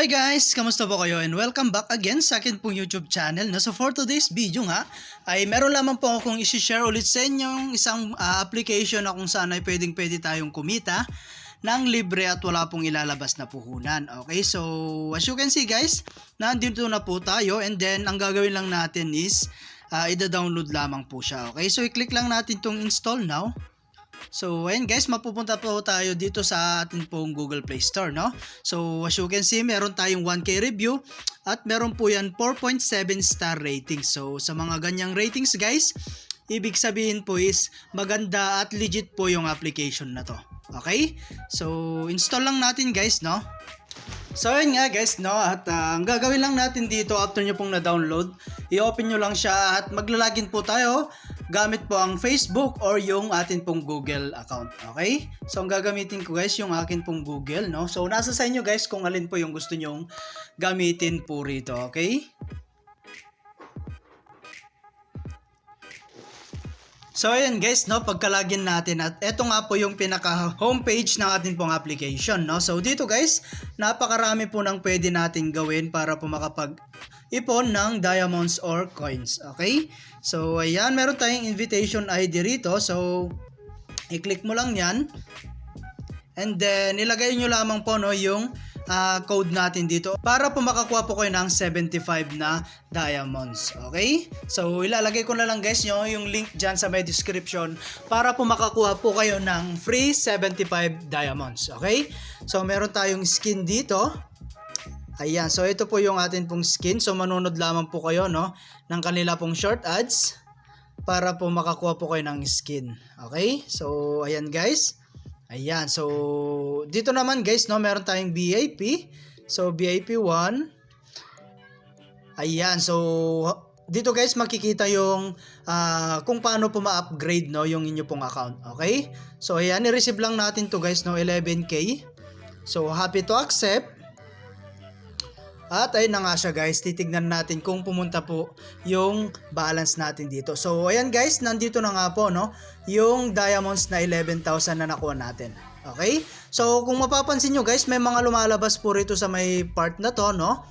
Hi guys! Kamusta po kayo? And welcome back again sa akin pong YouTube channel. So for today's video nga, ay meron lamang po akong isi-share ulit sa inyong isang application na kung saan ay pwede tayong kumita ng libre at wala pong ilalabas na puhunan. Okay, so as you can see guys, nandito na po tayo and then ang gagawin lang natin is ida-download lamang po siya. Okay, so i-click lang natin tong install now. So ayun guys, mapupunta po tayo dito sa atin pong Google Play Store, no? So as you can see, meron tayong 1K review at meron po yan 4.7 star rating. So sa mga ganyang ratings guys, ibig sabihin po is maganda at legit po yung application na to. Okay? So install lang natin guys, no? So ayun nga guys, no, at ang gagawin lang natin dito after nyo pong na-download, i-open nyo lang siya at maglalagin po tayo gamit po ang Facebook or yung atin pong Google account. Okay? So ang gagamitin ko guys yung akin pong Google, no. So nasa sa inyo guys kung alin po yung gusto nyong gamitin po rito. Okay? So ayan guys, no, pagka-login natin at eto nga po yung pinaka homepage ng atin pong application, no. So dito guys, napakarami po ng pwede nating gawin para po makapag-ipon ng diamonds or coins. Okay? So ayan, meron tayong invitation ID rito. So i-click mo lang 'yan. And then ilagay nyo lamang po, no, yung code natin dito para po makakuha po kayo ng 75 na diamonds. Okay? So ilalagay ko na lang guys yung link dyan sa may description para po makakuha po kayo ng free 75 diamonds. Okay? So meron tayong skin dito. Ayan, so ito po yung atin pong skin. So manunod lamang po kayo, no, ng kanila pong short ads para po makakuha po kayo ng skin. Okay? So ayan guys. Ayan, so dito naman guys, no, meron tayong VIP. So VIP 1. Ayan, so dito guys makikita yung kung paano po ma-upgrade, no, yung inyo pong account. Okay? So ayan, i-receive lang natin to guys, no, 11k. So happy to accept. At ayun na nga siya guys, titignan natin kung pumunta po yung balance natin dito. So ayan guys, nandito na nga po, no, yung diamonds na 11,000 na nakuha natin. Okay? So kung mapapansin nyo guys, may mga lumalabas po rito sa may part na to, no.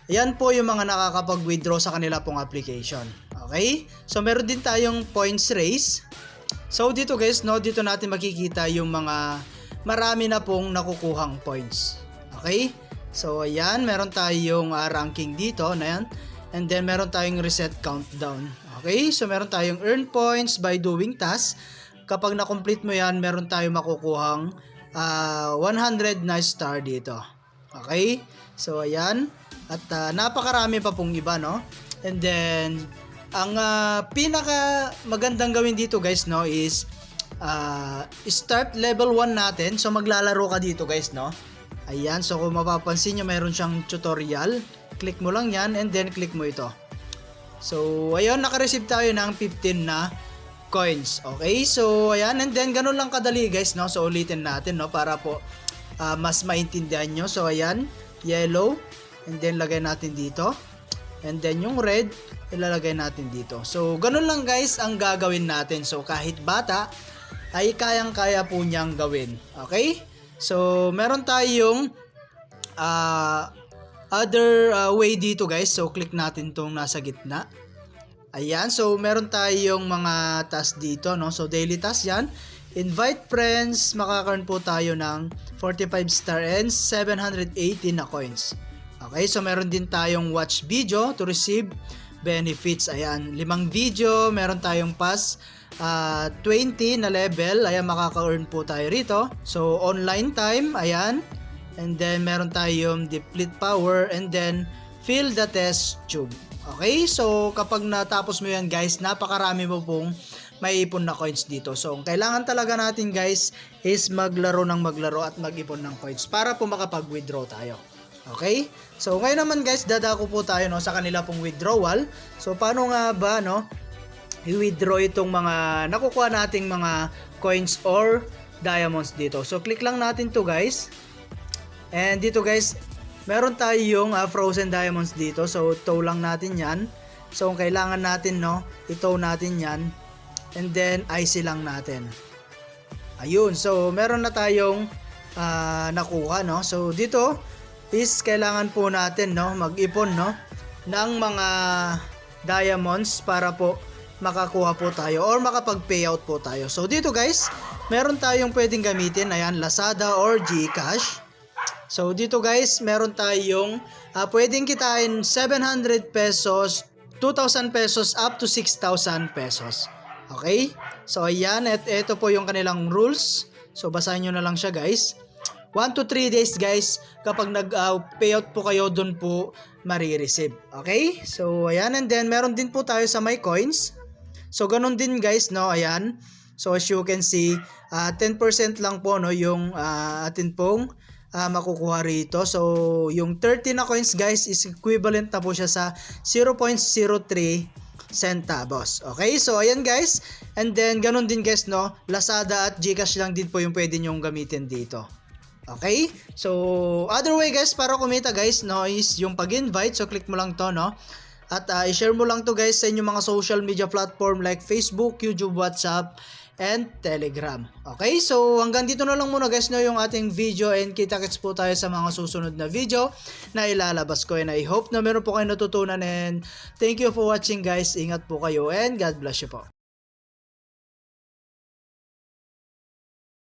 Ayan po yung mga nakakapag-withdraw sa kanila pong application. Okay? So meron din tayong points raise. So dito guys, no, dito natin makikita yung mga marami na pong nakukuhang points. Okay? So ayan, meron tayong ranking dito na yan. And then meron tayong reset countdown. Okay? So meron tayong earn points by doing tasks. Kapag na-complete mo yan, meron tayong makukuhang 100 na star dito. Okay? So ayan. At napakarami pa pong iba, no? And then ang pinaka magandang gawin dito guys, no, is start level 1 natin. So maglalaro ka dito guys, no? Ayan, so kung mapapansin nyo, mayroon siyang tutorial. Click mo lang yan and then click mo ito. So, ayun, naka-receive tayo ng 15 na coins. Okay, so ayan, and then ganun lang kadali guys, no? So, ulitin natin, no? Para po mas maintindihan nyo. So, ayan, yellow. And then, lagay natin dito. And then, yung red, ilalagay natin dito. So, ganun lang guys ang gagawin natin. So, kahit bata, ay kayang-kaya po niyang gawin. Okay? So, meron tayong other way dito guys. So, click natin tong nasa gitna. Ayan. So, meron tayong mga task dito, no? So, daily task yan. Invite friends. Makakaroon po tayo ng 45 star and 718 na coins. Okay. So, meron din tayong watch video to receive benefits. Ayan. 5 video. Meron tayong pass 20 na level, ayan, makaka-earn po tayo rito. So online time, ayan, and then meron tayong deplete power and then fill the test tube. Okay, so kapag natapos mo yan guys, napakarami mo pong maiipon na coins dito. So ang kailangan talaga natin guys is maglaro at mag-ipon ng coins para po makapag-withdraw tayo. Okay, so ngayon naman guys, dadako po tayo, no, sa kanila pong withdrawal. So paano nga ba, no, i-withdraw itong mga nakukuha nating mga coins or diamonds dito. So click lang natin to guys. And dito guys, meron tayong frozen diamonds dito. So tow lang natin yan. So kung kailangan natin, no, itow natin yan. And then IC lang natin. Ayun, so meron na tayong nakuha, no. So dito is kailangan po natin no mag-ipon no ng mga diamonds para po makakuha po tayo or makapag-payout po tayo. So dito guys, meron tayong pwedeng gamitin, ayan, Lazada or GCash. So dito guys, meron tayong pwedeng kitain 700 pesos, 2,000 pesos up to 6,000 pesos. Okay? So ayan, ito po yung kanilang rules. So basahin nyo na lang siya guys. 1 to 3 days guys, kapag nag-payout po kayo, dun po marireceive. Okay? So ayan, and then meron din po tayo sa My Coins. So ganun din guys, no? Ayan. So as you can see, 10% lang po no yung atin pong makukuha rito. So yung 30 na coins guys is equivalent na po siya sa 0.03 centavos. Okay? So ayan guys. And then ganun din guys, no? Lazada at GCash lang din po yung pwede nyong gamitin dito. Okay? So other way guys para kumita guys, no, is yung pag-invite. So click mo lang to, no? At i-share mo lang to guys sa inyong mga social media platform like Facebook, YouTube, WhatsApp, and Telegram. Okay, so hanggang dito na lang muna guys no yung ating video, and kita-kits po tayo sa mga susunod na video na ilalabas ko, and I hope na meron po kayo natutunan, and thank you for watching guys. Ingat po kayo and God bless you po.